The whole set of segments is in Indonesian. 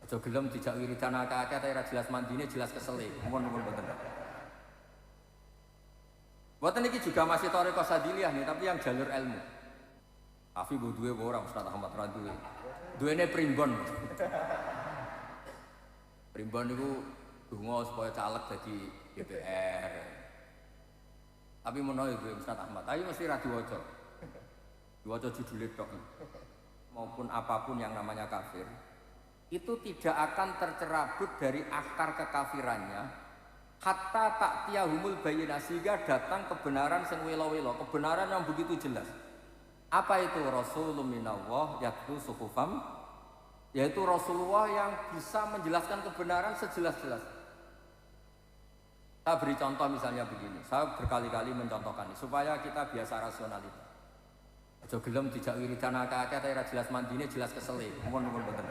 Aja gelem dijak wiridan akeh-akeh ta ora jelas mandine jelas kesele. Mumpun mboten. Mboten iki juga masih thariqah Sadiliyah nih, tapi yang jalur ilmu. Afi mbok duwe apa ora Ustaz Ahmad ra duwe. Duwene primbon. Primbon niku donga supaya caleg dadi DPR. Tapi menawa duwe Ustaz Ahmad, ayo mesti ra diwaca. Diwaca judule tok. Maupun apapun yang namanya kafir, itu tidak akan tercerabut dari akar kekafirannya hatta ta'tiyahumul bayyinah, sehingga datang kebenaran sing welo-welo, kebenaran yang begitu jelas. Apa itu? Rasulun minallah yatlu suhufam, yaitu Rasulullah yang bisa menjelaskan kebenaran sejelas-jelas. Saya beri contoh misalnya begini, saya berkali-kali mencontohkan ini supaya kita biasa rasionalitas. Aja gelem dijak wiridan akeh-akeh ta ora jelas mandine jelas kesele. Mumpun mboten.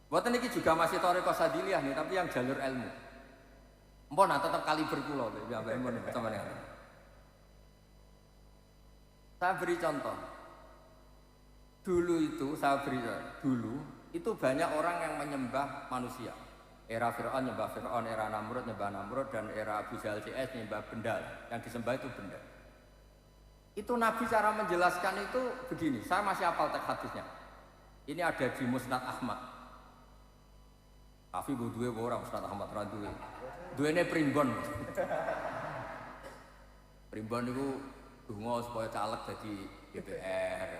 Mboten iki juga masih thariqah Sadiliyah nih, tapi yang jalur ilmu. Mpun tetep kaliber kula ya Mbak Mpun sampeyan. Saya beri contoh. Dulu itu banyak orang yang menyembah manusia. Era Fir'aun nyembah Fir'aun, era Namrud nyembah Namrud, dan era Abu Jahal CS nyembah benda. Yang disembah itu benda. Itu Nabi cara menjelaskan itu begini, saya masih hafal teks hadisnya. Ini ada di Musnad Ahmad. Tapi mbok duwe apa ora Musnad Ahmad ra duwe. Duwene primbon. Primbon niku donga supaya caleg dadi DPR.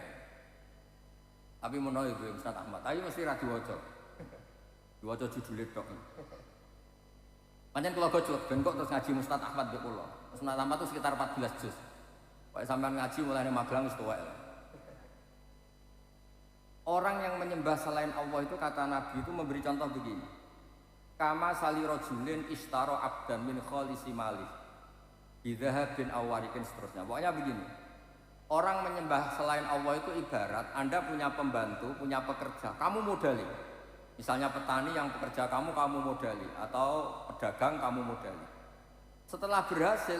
Tapi menawa duwe Musnad Ahmad, ayo mesti ra diwaca. Diwaca judule tok. Pancen kula gojlok ben kok terus ngaji Musnad Ahmad mbek kula. Musnad Ahmad itu sekitar 14 juz. Pak sampean ngaji mulai Magelang wis tuwek. Orang yang menyembah selain Allah itu kata Nabi itu memberi contoh begini. Kama sali rajulin istaro abdan min khalisi malih. Bidzahabin awarikin seterusnya. Pokoknya begini. Orang menyembah selain Allah itu ibarat Anda punya pembantu, punya pekerja, kamu modali. Misalnya petani yang pekerja kamu modali, atau pedagang kamu modali. Setelah berhasil,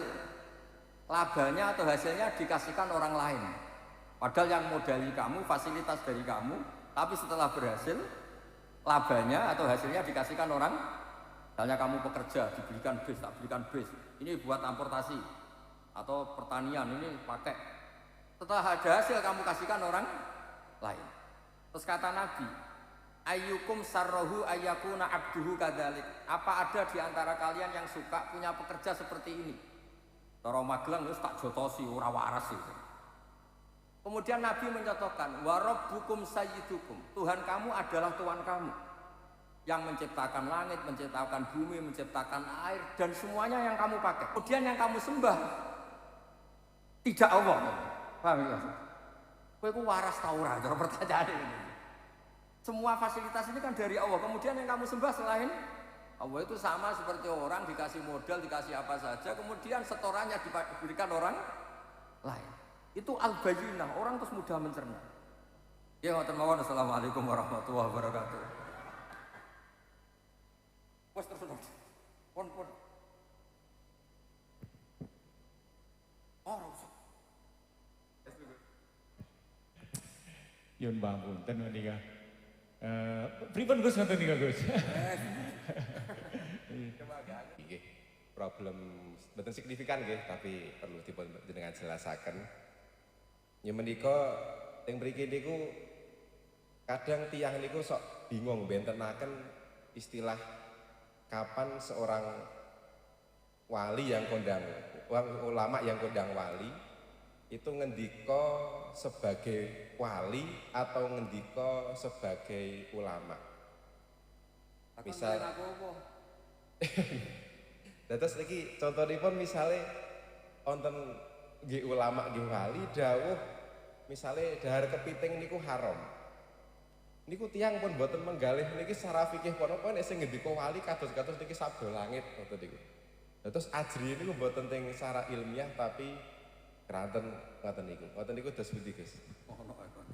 labanya atau hasilnya dikasihkan orang lain. Padahal yang modali kamu, fasilitas dari kamu, tapi setelah berhasil, labanya atau hasilnya dikasihkan orang. Misalnya kamu pekerja, dibelikan bis, tak belikan bis. Ini buat transportasi atau pertanian, ini pakai. Setelah ada hasil, kamu kasihkan orang lain. Terus kata Nabi, ayyukum sarrohu ayyakuna abduhu kadzalik. Apa ada di antara kalian yang suka punya pekerja seperti ini? Cara Magelang wis tak jotosi ora waras itu. Kemudian Nabi mencontohkan wa rabbukum sayyidukum. Tuhan kamu adalah Tuhan kamu yang menciptakan langit, menciptakan bumi, menciptakan air dan semuanya yang kamu pakai. Kemudian yang kamu sembah tidak Allah. Paham ya? Kowe ku waras ta ora cara pertanyaan ini. Semua fasilitas ini kan dari Allah. Kemudian yang kamu sembah selain Allah itu sama seperti orang dikasih modal, dikasih apa saja, kemudian setorannya diberikan orang lain. Itu al-bayyinah, orang terus mudah mencerna. Ya, ngoten mawon. Assalamualaikum warahmatullahi wabarakatuh. Wes terus. Pun. Yun bang punten menika. Pripun Gus ngoten nika Gus? Nggih, problem mboten signifikan nggih, tapi perlu dipun jenengan jelasaken. Ya menika teng mriki niku kadang tiyang niku sok bingung bentenaken istilah kapan seorang wali yang kondang, ulama yang kondang wali itu ngendika sebagai wali atau ngendika sebagai ulama. Misal terus iki contohipun misale wonten nggih ulama nggih wali dawuh misale dahar kepiting niku haram. Niku tiyang pun boten menggalih niki secara fikih punapa nek sing ngendika wali kados-kados niki sabda langit ngoten niku. Terus ajri niku boten teng secara ilmiah tapi keranten ngoten niku. Ngoten niku dos pundi Gus? Ono kon.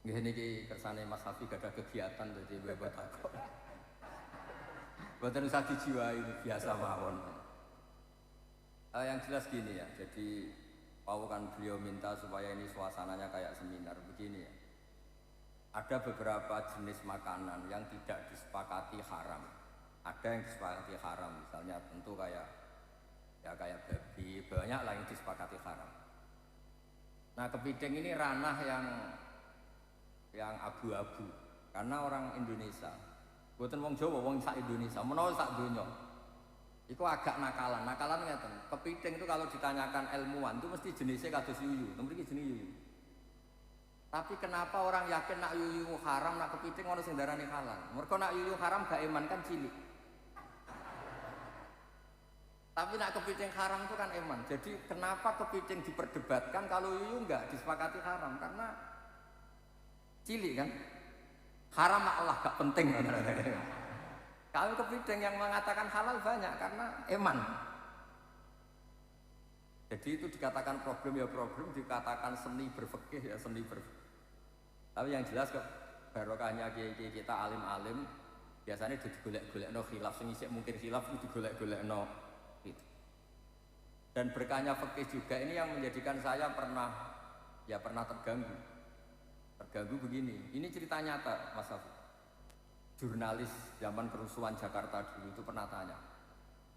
Nggih niki kersane Mas Hafi gadah kegiatan dadi bebot takok. Boten usah dijiwai, biasa mawon. Yang jelas gini ya, jadi Pak kan beliau minta supaya ini suasananya kayak seminar begini ya. ada beberapa jenis makanan yang tidak disepakati haram. Ada yang disepakati haram, misalnya tentu kayak babi, banyak lah yang disepakati haram. Nah, kepiting ini ranah yang abu-abu karena orang Indonesia, bukan wong Jawa, wong sak Indonesia, menawa sak donya. Iku agak nakalan ngeten. Kepiting itu kalau ditanyakan ilmuwan itu mesti jenisnya kados yuyu, mriki jenis yuyu. Tapi kenapa orang yakin nak yuyu haram, nak kepiting ono sing darani halal? Mergo nak yuyu haram gak eman kan cilik. Tapi nak kepiting haram itu kan eman. Jadi kenapa kepiting diperdebatkan kalau yuyu enggak disepakati haram? Karena cilik kan. Haram Allah gak penting. Kalau kepiting yang mengatakan halal banyak karena eman. Jadi itu dikatakan problem ya problem, dikatakan seni berfikih ya seni berfikih. Tapi yang jelas barokahnya kiai kita alim-alim biasanya digolek-golekno khilaf, sing isih mungkin khilaf itu digolek-golekno gitu. Dan berkahnya fikih juga ini yang menjadikan saya pernah terganggu. Terganggu begini. Ini cerita nyata, Mas Hafiz. Jurnalis zaman kerusuhan Jakarta dulu itu pernah tanya,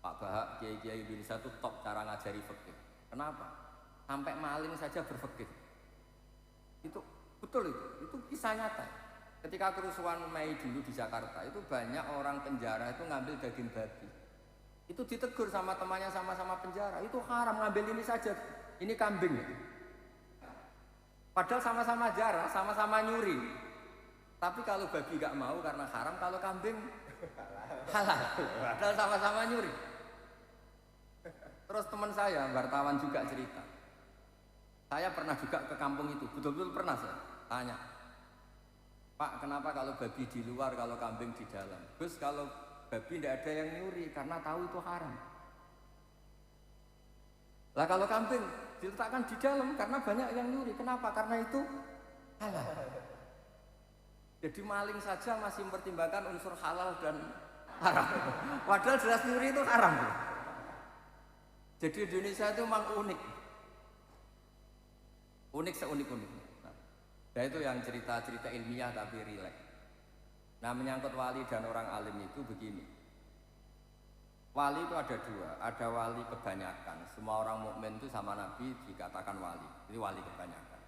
Pak Bahak, kiai-kiai Indonesia itu top cara ngajari fikih. Kenapa? Sampai maling saja berfikih. Itu betul itu kisah nyata. Ketika kerusuhan Mei dulu di Jakarta, itu banyak orang penjara itu ngambil daging babi. Itu ditegur sama temannya sama-sama penjara. Itu haram ngambil ini saja. Ini kambing. Padahal sama-sama jarah, sama-sama nyuri. Tapi kalau babi gak mau karena haram, kalau kambing halal. Padahal sama-sama nyuri. Terus teman saya, wartawan juga cerita. Saya pernah juga ke kampung itu, betul-betul pernah saya tanya. Pak, kenapa kalau babi di luar, kalau kambing di dalam? Gus, kalau babi tidak ada yang nyuri karena tahu itu haram. Lah kalau kambing diletakkan di dalam karena banyak yang nyuri. Kenapa? Karena itu halal. Jadi maling saja masih mempertimbangkan unsur halal dan haram. Padahal jelas nyuri itu haram. Jadi Indonesia itu memang unik. Unik seunik-uniknya. Nah itu yang cerita-cerita ilmiah tapi rileks. Nah menyangkut wali dan orang alim itu begini. Wali itu ada dua, ada wali kebanyakan. Semua orang mukmin itu sama Nabi dikatakan wali. Ini wali kebanyakan.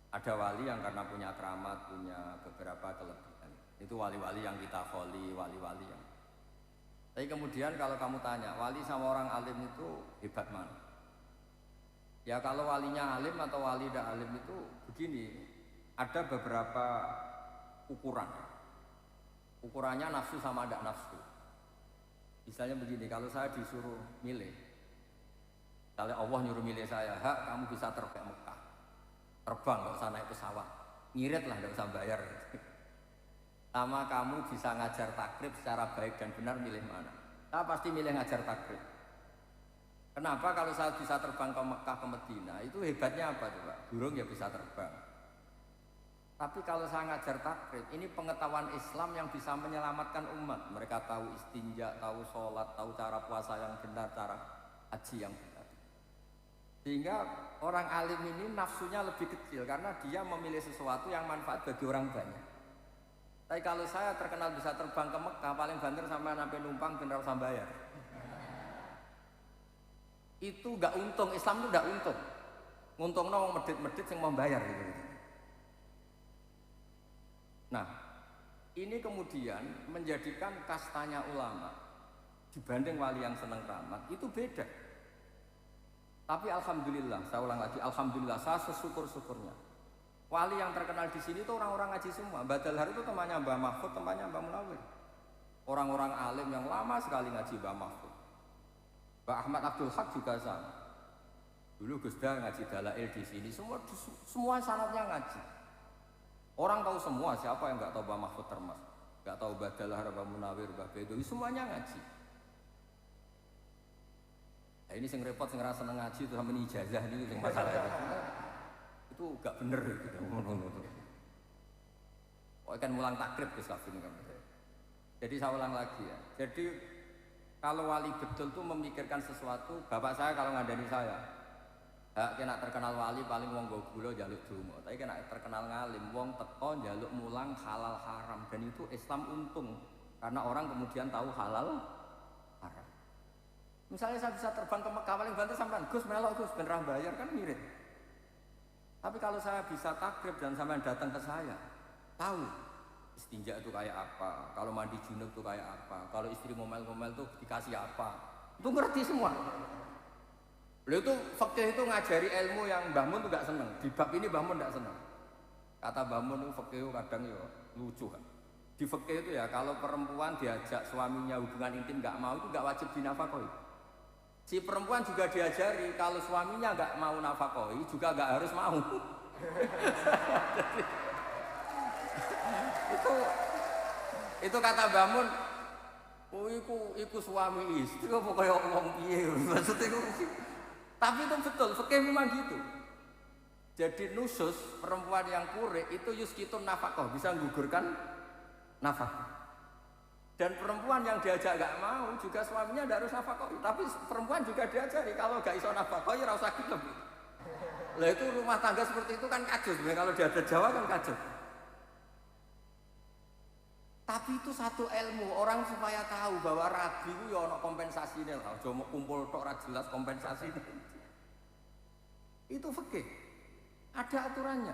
Ada wali yang karena punya keramat, punya beberapa kelebihan. Itu wali-wali yang kita kholi, wali-wali yang. Tapi kemudian kalau kamu tanya, wali sama orang alim itu hebat mana? Ya kalau walinya alim atau wali tidak alim itu begini, ada beberapa ukuran. Ukurannya nafsu sama tidak nafsu. Misalnya begini, kalau saya disuruh milih, misalnya Allah nyuruh milih saya, hak kamu bisa terbang Mekah, terbang nggak usah naik pesawat, ngirit lah nggak usah bayar. Sama kamu bisa ngajar takrib secara baik dan benar, milih mana? Saya pasti milih ngajar takrib. Kenapa? Kalau saya bisa terbang ke Mekah, ke Medina, itu hebatnya apa coba? Burung ya bisa terbang. Tapi kalau saya ngajar takrib, ini pengetahuan Islam yang bisa menyelamatkan umat. Mereka tahu istinja, tahu sholat, tahu cara puasa yang benar, cara haji yang benar. Sehingga orang alim ini nafsunya lebih kecil karena dia memilih sesuatu yang manfaat bagi orang banyak. Tapi kalau saya terkenal bisa terbang ke Mekah, paling banter sama sampai numpang bener usah bayar. Itu gak untung, Islam itu gak untung. Nguntungnya orang medit-medit yang membayar gitu. Nah, ini kemudian menjadikan kastanya ulama dibanding wali yang senang keramat itu beda. Tapi alhamdulillah, saya ulang lagi, alhamdulillah saya sesyukur-syukurnya. Wali yang terkenal di sini itu orang-orang ngaji semua. Badalhar itu temannya Mbah Mahfud, temannya Mbah Munawir. Orang-orang alim yang lama sekali ngaji Mbah Mahfud. Mbah Ahmad Abdul Haq juga sama. Dulu Gus Dah ngaji Dalail di sini, semua sanadnya ngaji. Orang tahu semua, siapa yang nggak tahu Mbah Mahfud Termas, nggak tahu Badalhar, Mbah Munawir, Mbah Bedowi, semuanya ngaji. Nah ini sing repot, sing rasa seneng ngaji itu sama ijazah ini sing masalah itu gak bener gitu. Oh kan mulang takrib ke kafir kan. Jadi saya ulang lagi ya. Jadi kalau wali betul tuh memikirkan sesuatu, bapak saya kalau ngandani saya, Hak kena terkenal wali paling wong nggo gula njaluk donga, tapi kena terkenal ngalim wong teko njaluk mulang halal haram dan itu Islam untung karena orang kemudian tahu halal haram. Misalnya saya bisa terbang ke Mekah paling bantu sampean, Gus melok Gus ben ra bayar kan mirip. Tapi kalau saya bisa takrib dan sampean datang ke saya, tahu istinja itu kayak apa, kalau mandi junub itu kayak apa, kalau istri ngomel-ngomel tuh dikasih apa, itu ngerti semua. Beliau itu fikih itu ngajari ilmu yang Mbah Mun tuh gak seneng. Di bab ini Mbah Mun gak seneng. Kata Mbah Mun itu fikih kadang ya lucu kan. Di fikih itu ya kalau perempuan diajak suaminya hubungan intim gak mau itu gak wajib dinafkahi. Si perempuan juga diajari kalau suaminya gak mau nafkahi juga gak harus mau. itu kata Mbah Mun, oh iku suami istri kok kaya wong piye maksudnya iku. Tapi itu betul, fikih memang gitu. Jadi nusus perempuan yang pure itu yuskitun nafkah, bisa menggugurkan nafkah. Dan perempuan yang diajak gak mau juga suaminya tidak harus nafkah. Tapi perempuan juga diajari kalau gak iso nafkah ya ora usah gelem. Lah itu rumah tangga seperti itu kan kacau sebenarnya kalau di adat Jawa kan kacau. Tapi itu satu ilmu orang supaya tahu bahwa rabi itu ya ono kompensasinya lah. Cuma kumpul tok ora jelas kompensasi. Itu fikih. Ada aturannya.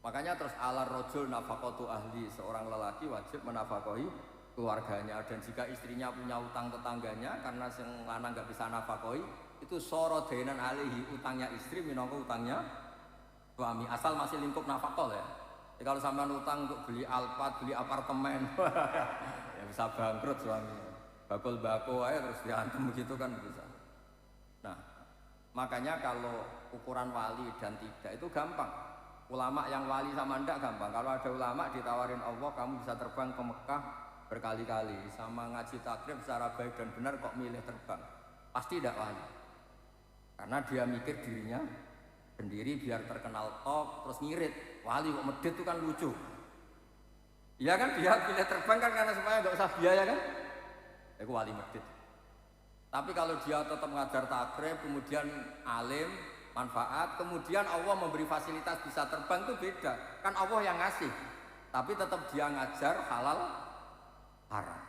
Makanya terus ala rojul nafaqatu ahli, seorang lelaki wajib menafkahi keluarganya dan jika istrinya punya utang tetangganya karena sing lanang nggak bisa nafkahi itu soro denan alihi, utangnya istri minangka utangnya suami asal masih lingkup nafkah ya. Jadi kalau sampean utang untuk beli Alphard, beli apartemen, ya bisa bangkrut suami. Bakul bako aja terus diantem begitu kan bisa. Nah, makanya kalau ukuran wali dan tidak itu gampang. Ulama yang wali sama ndak gampang. Kalau ada ulama ditawarin Allah, kamu bisa terbang ke Mekah berkali-kali sama ngaji takrib secara baik dan benar kok milih terbang. Pasti tidak wali. Karena dia mikir dirinya sendiri biar terkenal top terus ngirit. Wali kok medit itu kan lucu. Iya kan dia pilih terbang kan karena supaya nggak usah biaya kan. Itu wali medit. Tapi kalau dia tetap mengajar takrib, kemudian alim, manfaat, kemudian Allah memberi fasilitas bisa terbang itu beda. Kan Allah yang ngasih. Tapi tetap dia ngajar halal haram.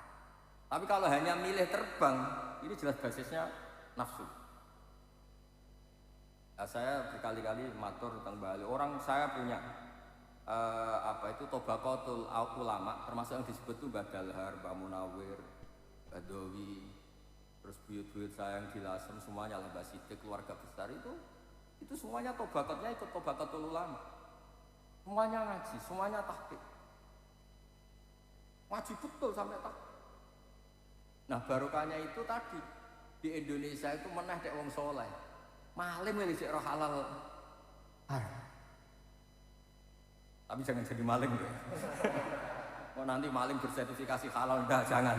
Tapi kalau hanya milih terbang, ini jelas basisnya nafsu. Nah, saya berkali-kali matur tentang Bali. Orang saya punya tobaqatul ulama, termasuk yang disebut itu Mbah Dalhar, Mbah Munawir, Mbah Dawi, terus buyut-buyut saya yang di Lasem semuanya lah, Mbah Sidik, keluarga besar itu semuanya tobaqatnya ikut tobaqatul ulama. Semuanya ngaji, semuanya tahqiq. Ngaji betul sampai tahqiq. Nah, barokahnya itu tadi di Indonesia itu meneh dek wong soleh. Malim ini sik roh halal haram. Tapi jangan jadi maling ya. Mau nanti maling bersertifikasi halal, jangan.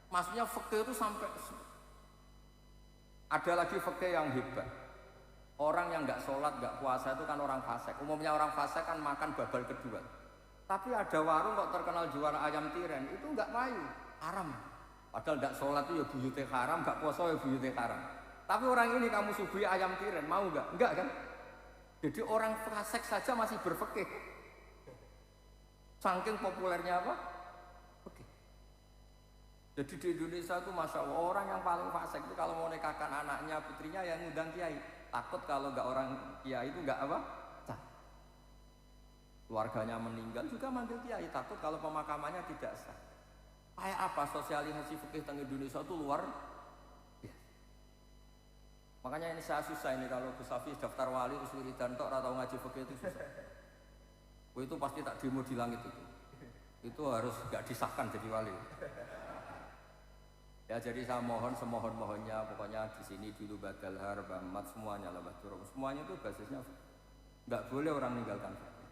Maksudnya fikih itu sampai ada lagi fikih yang hebat. Orang yang nggak sholat, nggak puasa itu kan orang fasik. Umumnya orang fasik kan makan babal kedua. Tapi ada warung kok terkenal jual ayam tiren, itu nggak payu, haram. Padahal nggak sholat itu ya buyute haram, nggak puasa ya buyute haram. Tapi orang ini kamu suguhi ayam tiren, mau nggak? Enggak kan? Jadi orang fasik saja masih berfikih. Saking populernya apa? Fikih. Jadi di Indonesia itu masya Allah orang yang paling fasik itu kalau mau nikahkan anaknya, putrinya yang ngundang kiai. Takut kalau nggak orang kiai itu nggak apa? Sah. Keluarganya meninggal juga manggil kiai. Takut kalau pemakamannya tidak sah. Kayak apa sosialisasi fikih tentang Indonesia itu luar biasa. Makanya ini saya susah ini kalau Gus Hafiz daftar wali terus wiridan tok ora tau ngaji fikih itu susah. Itu pasti tak demo di langit itu. Itu harus nggak disahkan jadi wali. Ya jadi saya mohon semohon-mohonnya pokoknya di sini dulu Badal Har, Bamat semuanya lah Badurung semuanya itu basisnya nggak boleh orang meninggalkan fikih.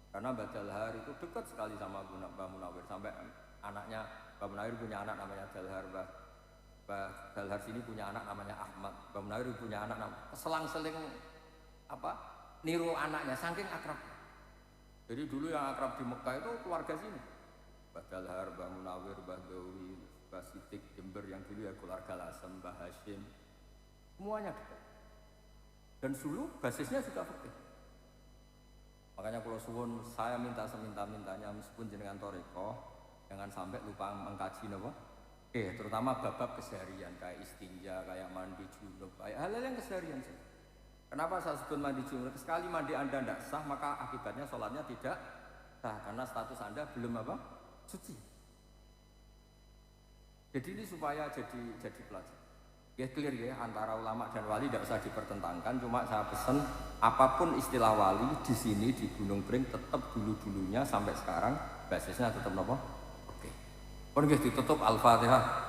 Karena Badal Har itu dekat sekali sama Mbah Munawir sampai anaknya Mbah Munawir punya anak namanya Dalhar, Mbah Dalhar sini punya anak namanya Ahmad, Mbah Munawir punya anak namanya selang-seling niru anaknya saking akrab. Jadi dulu yang akrab di Mekah itu keluarga sini. Mbah Dalhar, Mbah Munawir, Mbah Dawi, Mbah Sidik Jember yang dulu ya keluarga Lasem, Mbah Hashim. Semuanya detail. Dan dulu basisnya juga fikih. Makanya kalau suwun saya minta seminta-mintanya meskipun jenengan toriko, jangan sampai lupa mengkaji napa. Terutama bab-bab keseharian kayak istinja, kayak mandi junub, kayak hal-hal yang keseharian sih. Kenapa saya sebut mandi junub? Sekali mandi Anda tidak sah, maka akibatnya sholatnya tidak sah karena status Anda belum apa? Suci. Jadi ini supaya jadi pelajar. Ya clear ya, antara ulama dan wali tidak usah dipertentangkan. Cuma saya pesan apapun istilah wali di sini di Gunung Pring tetap dulunya sampai sekarang basisnya tetap apa? Oke. Kon nggih ditutup Al-Fatihah.